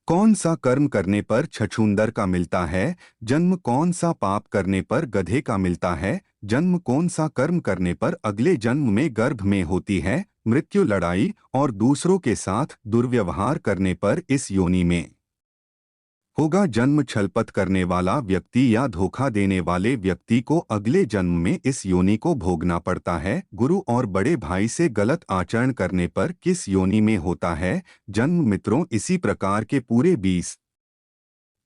कौन सा कर्म करने पर छछूंदर का मिलता है? जन्म कौन सा पाप करने पर गधे का मिलता है? जन्म कौन सा कर्म करने पर अगले जन्म में गर्भ में होती है? मृत्यु लड़ाई और दूसरों के साथ दुर्व्यवहार करने पर इस योनि में होगा जन्म। छलपत करने वाला व्यक्ति या धोखा देने वाले व्यक्ति को अगले जन्म में इस योनि को भोगना पड़ता है। गुरु और बड़े भाई से गलत आचरण करने पर किस योनि में होता है जन्म? मित्रों, इसी प्रकार के पूरे 20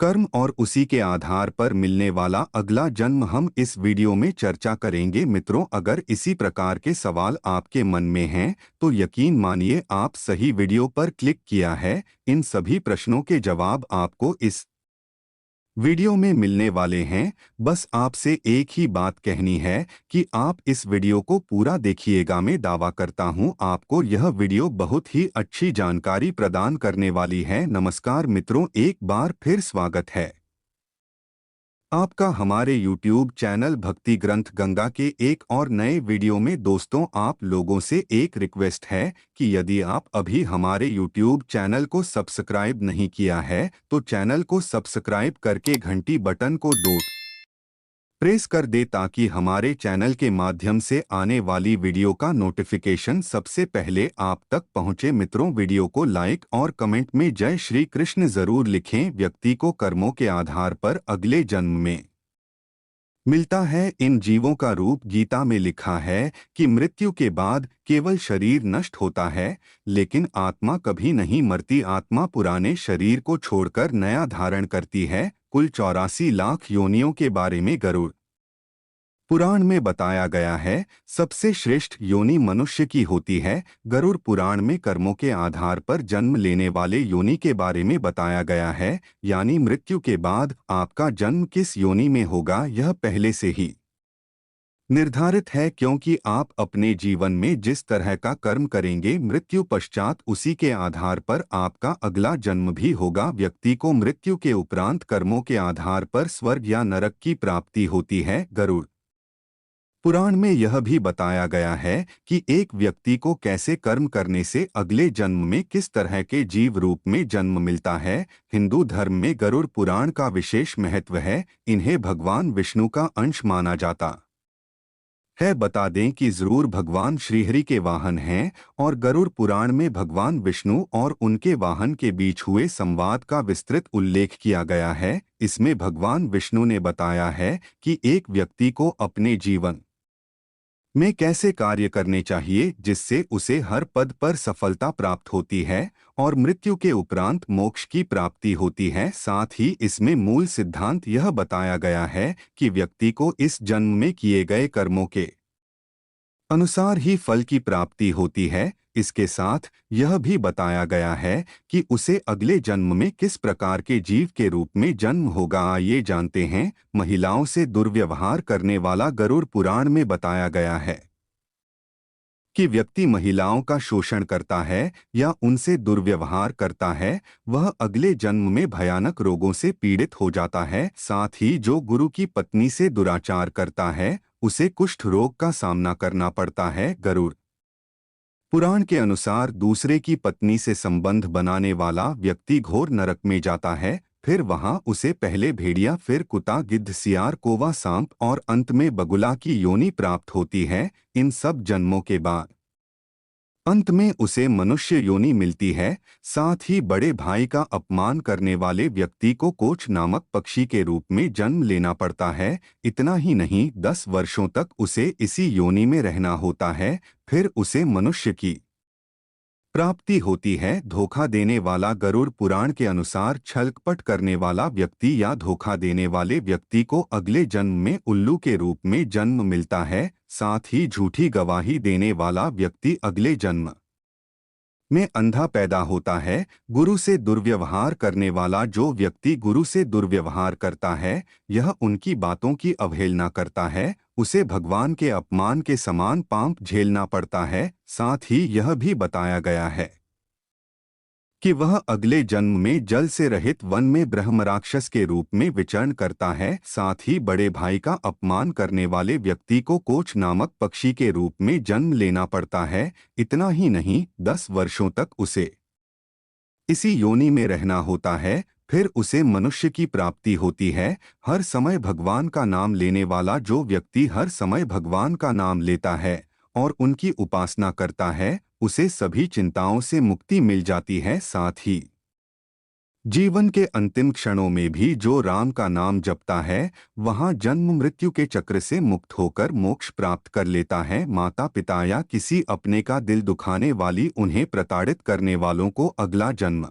कर्म और उसी के आधार पर मिलने वाला अगला जन्म हम इस वीडियो में चर्चा करेंगे। मित्रों, अगर इसी प्रकार के सवाल आपके मन में हैं तो यकीन मानिए आप सही वीडियो पर क्लिक किया है। इन सभी प्रश्नों के जवाब आपको इस वीडियो में मिलने वाले हैं। बस आपसे एक ही बात कहनी है कि आप इस वीडियो को पूरा देखिएगा। मैं दावा करता हूं आपको यह वीडियो बहुत ही अच्छी जानकारी प्रदान करने वाली है। नमस्कार मित्रों, एक बार फिर स्वागत है आपका हमारे YouTube चैनल भक्ति ग्रंथ गंगा के एक और नए वीडियो में। दोस्तों, आप लोगों से एक रिक्वेस्ट है कि यदि आप अभी हमारे YouTube चैनल को सब्सक्राइब नहीं किया है तो चैनल को सब्सक्राइब करके घंटी बटन को दो प्रेस कर दे ताकि हमारे चैनल के माध्यम से आने वाली वीडियो का नोटिफिकेशन सबसे पहले आप तक पहुंचे। मित्रों, वीडियो को लाइक और कमेंट में जय श्री कृष्ण जरूर लिखें। व्यक्ति को कर्मों के आधार पर अगले जन्म में मिलता है इन जीवों का रूप। गीता में लिखा है कि मृत्यु के बाद केवल शरीर नष्ट होता है, लेकिन आत्मा कभी नहीं मरती। आत्मा पुराने शरीर को छोड़कर नया धारण करती है। कुल 84 लाख योनियों के बारे में गरुड़ पुराण में बताया गया है। सबसे श्रेष्ठ योनि मनुष्य की होती है। गरुड़ पुराण में कर्मों के आधार पर जन्म लेने वाले योनि के बारे में बताया गया है, यानी मृत्यु के बाद आपका जन्म किस योनि में होगा यह पहले से ही निर्धारित है, क्योंकि आप अपने जीवन में जिस तरह का कर्म करेंगे मृत्यु पश्चात उसी के आधार पर आपका अगला जन्म भी होगा। व्यक्ति को मृत्यु के उपरांत कर्मों के आधार पर स्वर्ग या नरक की प्राप्ति होती है। गरुड़ पुराण में यह भी बताया गया है कि एक व्यक्ति को कैसे कर्म करने से अगले जन्म में किस तरह के जीव रूप में जन्म मिलता है। हिंदू धर्म में गरुड़ पुराण का विशेष महत्व है। इन्हें भगवान विष्णु का अंश माना जाता है। बता दें कि जरूर भगवान श्रीहरि के वाहन हैं और गरुड़ पुराण में भगवान विष्णु और उनके वाहन के बीच हुए संवाद का विस्तृत उल्लेख किया गया है। इसमें भगवान विष्णु ने बताया है कि एक व्यक्ति को अपने जीवन में कैसे कार्य करने चाहिए जिससे उसे हर पद पर सफलता प्राप्त होती है और मृत्यु के उपरांत मोक्ष की प्राप्ति होती है। साथ ही इसमें मूल सिद्धांत यह बताया गया है कि व्यक्ति को इस जन्म में किए गए कर्मों के अनुसार ही फल की प्राप्ति होती है। इसके साथ यह भी बताया गया है कि उसे अगले जन्म में किस प्रकार के जीव के रूप में जन्म होगा। आइए जानते हैं। महिलाओं से दुर्व्यवहार करने वाला गरुड़ पुराण में बताया गया है कि व्यक्ति महिलाओं का शोषण करता है या उनसे दुर्व्यवहार करता है वह अगले जन्म में भयानक रोगों से पीड़ित हो जाता है। साथ ही जो गुरु की पत्नी से दुराचार करता है उसे कुष्ठ रोग का सामना करना पड़ता है। गरुड़ पुराण के अनुसार दूसरे की पत्नी से संबंध बनाने वाला व्यक्ति घोर नरक में जाता है। फिर वहां उसे पहले भेड़िया, फिर कुत्ता, गिद्ध, सियार, कौवा, सांप और अंत में बगुला की योनि प्राप्त होती है। इन सब जन्मों के बाद अंत में उसे मनुष्य योनि मिलती है। साथ ही बड़े भाई का अपमान करने वाले व्यक्ति को कोच नामक पक्षी के रूप में जन्म लेना पड़ता है। इतना ही नहीं, 10 वर्षों तक उसे इसी योनि में रहना होता है। फिर उसे मनुष्य की प्राप्ति होती है। धोखा देने वाला गरुड़ पुराण के अनुसार छलकपट करने वाला व्यक्ति या धोखा देने वाले व्यक्ति को अगले जन्म में उल्लू के रूप में जन्म मिलता है। साथ ही झूठी गवाही देने वाला व्यक्ति अगले जन्म में अंधा पैदा होता है। गुरु से दुर्व्यवहार करने वाला जो व्यक्ति गुरु से दुर्व्यवहार करता है, यह उनकी बातों की अवहेलना करता है, उसे भगवान के अपमान के समान पाप झेलना पड़ता है। साथ ही यह भी बताया गया है कि वह अगले जन्म में जल से रहित वन में ब्रह्मराक्षस के रूप में विचरण करता है। साथ ही बड़े भाई का अपमान करने वाले व्यक्ति को कोच नामक पक्षी के रूप में जन्म लेना पड़ता है। इतना ही नहीं, 10 वर्षों तक उसे इसी योनि में रहना होता है, फिर उसे मनुष्य की प्राप्ति होती है। हर समय भगवान का नाम लेने वाला जो व्यक्ति हर समय भगवान का नाम लेता है और उनकी उपासना करता है, उसे सभी चिंताओं से मुक्ति मिल जाती है। साथ ही जीवन के अंतिम क्षणों में भी जो राम का नाम जपता है, वहां जन्म मृत्यु के चक्र से मुक्त होकर मोक्ष प्राप्त कर लेता है। माता पिता या किसी अपने का दिल दुखाने वाली उन्हें प्रताड़ित करने वालों को अगला जन्म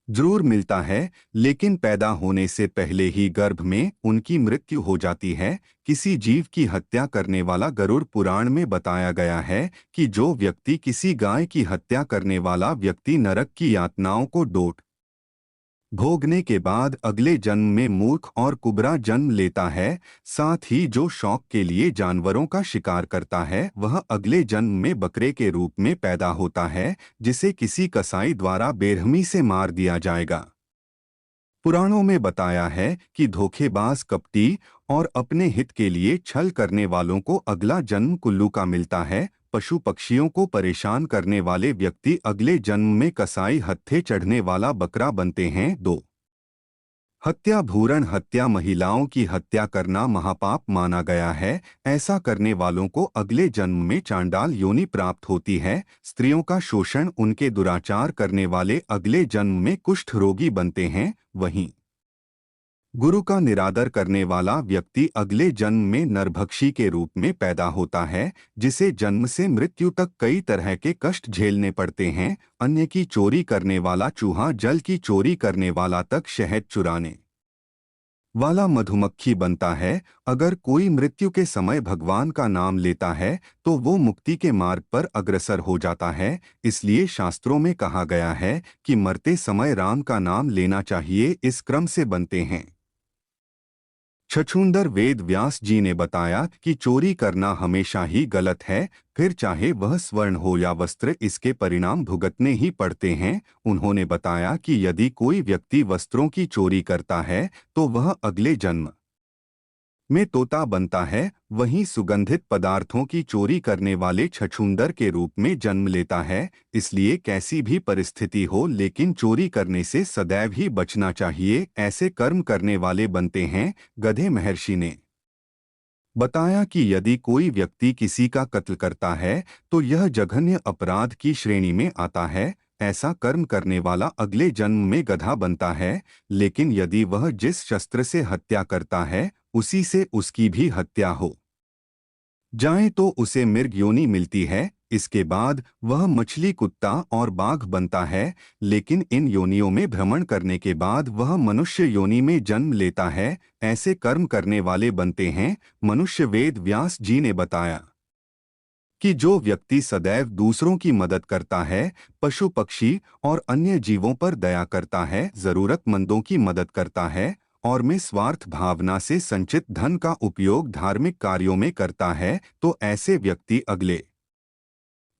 जरूर मिलता है, लेकिन पैदा होने से पहले ही गर्भ में उनकी मृत्यु हो जाती है। किसी जीव की हत्या करने वाला गरुड़ पुराण में बताया गया है कि जो व्यक्ति किसी गाय की हत्या करने वाला व्यक्ति नरक की यातनाओं को डोट भोगने के बाद अगले जन्म में मूर्ख और कुबरा जन्म लेता है। साथ ही जो शौक के लिए जानवरों का शिकार करता है, वह अगले जन्म में बकरे के रूप में पैदा होता है, जिसे किसी कसाई द्वारा बेरहमी से मार दिया जाएगा। पुराणों में बताया है कि धोखेबाज, कपटी और अपने हित के लिए छल करने वालों को अगला जन्म कुल्लू का मिलता है। पशु पक्षियों को परेशान करने वाले व्यक्ति अगले जन्म में कसाई हत्थे चढ़ने वाला बकरा बनते हैं। 2 हत्या, भ्रूण हत्या, महिलाओं की हत्या करना महापाप माना गया है। ऐसा करने वालों को अगले जन्म में चांडाल योनि प्राप्त होती है। स्त्रियों का शोषण, उनके दुराचार करने वाले अगले जन्म में कुष्ठ रोगी बनते हैं। वहीं गुरु का निरादर करने वाला व्यक्ति अगले जन्म में नरभक्षी के रूप में पैदा होता है, जिसे जन्म से मृत्यु तक कई तरह के कष्ट झेलने पड़ते हैं। अन्य की चोरी करने वाला चूहा, जल की चोरी करने वाला तक शहद चुराने वाला मधुमक्खी बनता है। अगर कोई मृत्यु के समय भगवान का नाम लेता है तो वो मुक्ति के मार्ग पर अग्रसर हो जाता है। इसलिए शास्त्रों में कहा गया है कि मरते समय राम का नाम लेना चाहिए। इस क्रम से बनते हैं। छछूंदर वेद व्यास जी ने बताया कि चोरी करना हमेशा ही गलत है, फिर चाहे वह स्वर्ण हो या वस्त्र, इसके परिणाम भुगतने ही पड़ते हैं। उन्होंने बताया कि यदि कोई व्यक्ति वस्त्रों की चोरी करता है तो वह अगले जन्म में तोता बनता है, वहीं सुगंधित पदार्थों की चोरी करने वाले छछूंदर के रूप में जन्म लेता है। इसलिए कैसी भी परिस्थिति हो, लेकिन चोरी करने से सदैव ही बचना चाहिए। ऐसे कर्म करने वाले बनते हैं। गधे महर्षि ने बताया कि यदि कोई व्यक्ति किसी का कत्ल करता है तो यह जघन्य अपराध की श्रेणी में आता है। ऐसा कर्म करने वाला अगले जन्म में गधा बनता है। लेकिन यदि वह जिस शस्त्र से हत्या करता है उसी से उसकी भी हत्या हो जाए तो उसे मृग योनि मिलती है। इसके बाद वह मछली, कुत्ता और बाघ बनता है। लेकिन इन योनियों में भ्रमण करने के बाद वह मनुष्य योनि में जन्म लेता है। ऐसे कर्म करने वाले बनते हैं। मनुष्य वेद व्यास जी ने बताया कि जो व्यक्ति सदैव दूसरों की मदद करता है, पशु पक्षी और अन्य जीवों पर दया करता है, जरूरतमंदों की मदद करता है और में स्वार्थ भावना से संचित धन का उपयोग धार्मिक कार्यों में करता है, तो ऐसे व्यक्ति अगले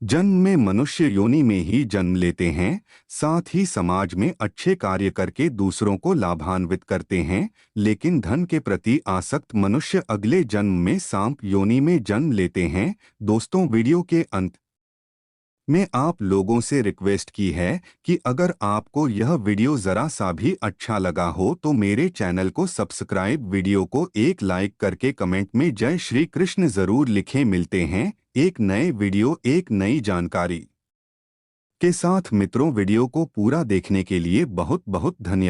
जन्म में मनुष्य योनि में ही जन्म लेते हैं। साथ ही समाज में अच्छे कार्य करके दूसरों को लाभान्वित करते हैं। लेकिन धन के प्रति आसक्त मनुष्य अगले जन्म में सांप योनि में जन्म लेते हैं। दोस्तों, वीडियो के अंत में आप लोगों से रिक्वेस्ट की है कि अगर आपको यह वीडियो जरा सा भी अच्छा लगा हो तो मेरे चैनल को सब्सक्राइब, वीडियो को एक लाइक करके कमेंट में जय श्री कृष्ण जरूर लिखें। मिलते हैं एक नए वीडियो, एक नई जानकारी के साथ। मित्रों, वीडियो को पूरा देखने के लिए बहुत बहुत धन्यवाद।